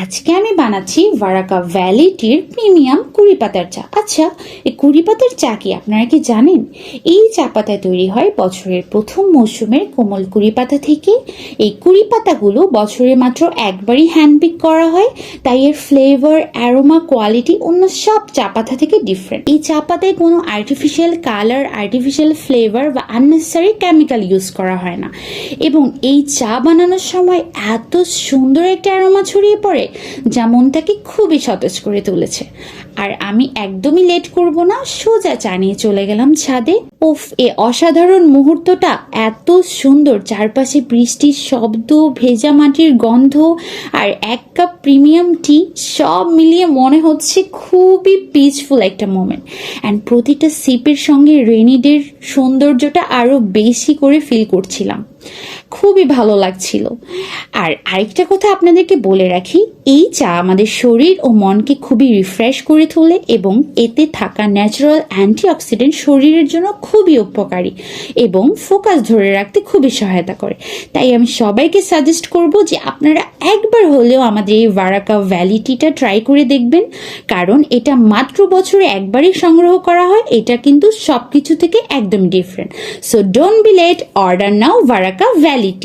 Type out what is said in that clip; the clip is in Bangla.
আজকে আমি বানাচ্ছি ভারাকা ভ্যালি টির প্রিমিয়াম কুড়ি পাতার চা। আচ্ছা, এই কুড়ি পাতার চা কি আপনারা কি জানেন? এই চা পাতা তৈরি হয় বছরের প্রথম মৌসুমের কোমল কুড়ি পাতা থেকে। এই কুড়ি পাতাগুলো বছরে মাত্র একবারই হ্যান্ডপিক করা হয়, তাই এর ফ্লেভার, অ্যারোমা, কোয়ালিটি অন্য সব চা পাতা থেকে ডিফারেন্ট। এই চা পাতায় কোনো আর্টিফিশিয়াল কালার, আর্টিফিশিয়াল ফ্লেভার বা আননেসেসারি কেমিক্যাল ইউজ করা হয় না, এবং এই চা বানানোর সময় এত সুন্দর একটা অ্যারোমা ছড়িয়ে পড়ে যা মনটাকে খুবই সতেজ করে তুলেছে। আর আমি একদমই লেট করব না, সোজা চা নিয়ে চলে গেলাম ছাদে। উফ, এ অসাধারণ মুহূর্তটা এত সুন্দর, চারপাশে বৃষ্টির শব্দ, ভেজা মাটির গন্ধ আর এক কাপ প্রিমিয়াম টি, সব মিলিয়ে মনে হচ্ছে খুবই পিসফুল একটা মোমেন্ট। অ্যান্ড প্রতিটা সিপের সঙ্গে রেনি ডের সৌন্দর্যটা আরো বেশি করে ফিল করছিলাম। খুবই ভালো লাগছিল। আর আরেকটা কথা আপনাদেরকে বলে রাখি, এই চা আমাদের শরীর ও মনকে খুবই রিফ্রেশ করে তোলে এবং এতে থাকা ন্যাচারাল অ্যান্টিঅক্সিডেন্ট শরীরের জন্য খুবই উপকারী এবং ফোকাস ধরে রাখতে খুবই সহায়তা করে। তাই আমি সবাইকে সাজেস্ট করব যে আপনারা একবার হলেও আমাদের এই ভারাকা ভ্যালি টিটা ট্রাই করে দেখবেন, কারণ এটা মাত্র বছরে একবারই সংগ্রহ করা হয়। এটা কিন্তু সবকিছু থেকে একদম different. So don't be late, order now ভারাকা ভ্যালি টি।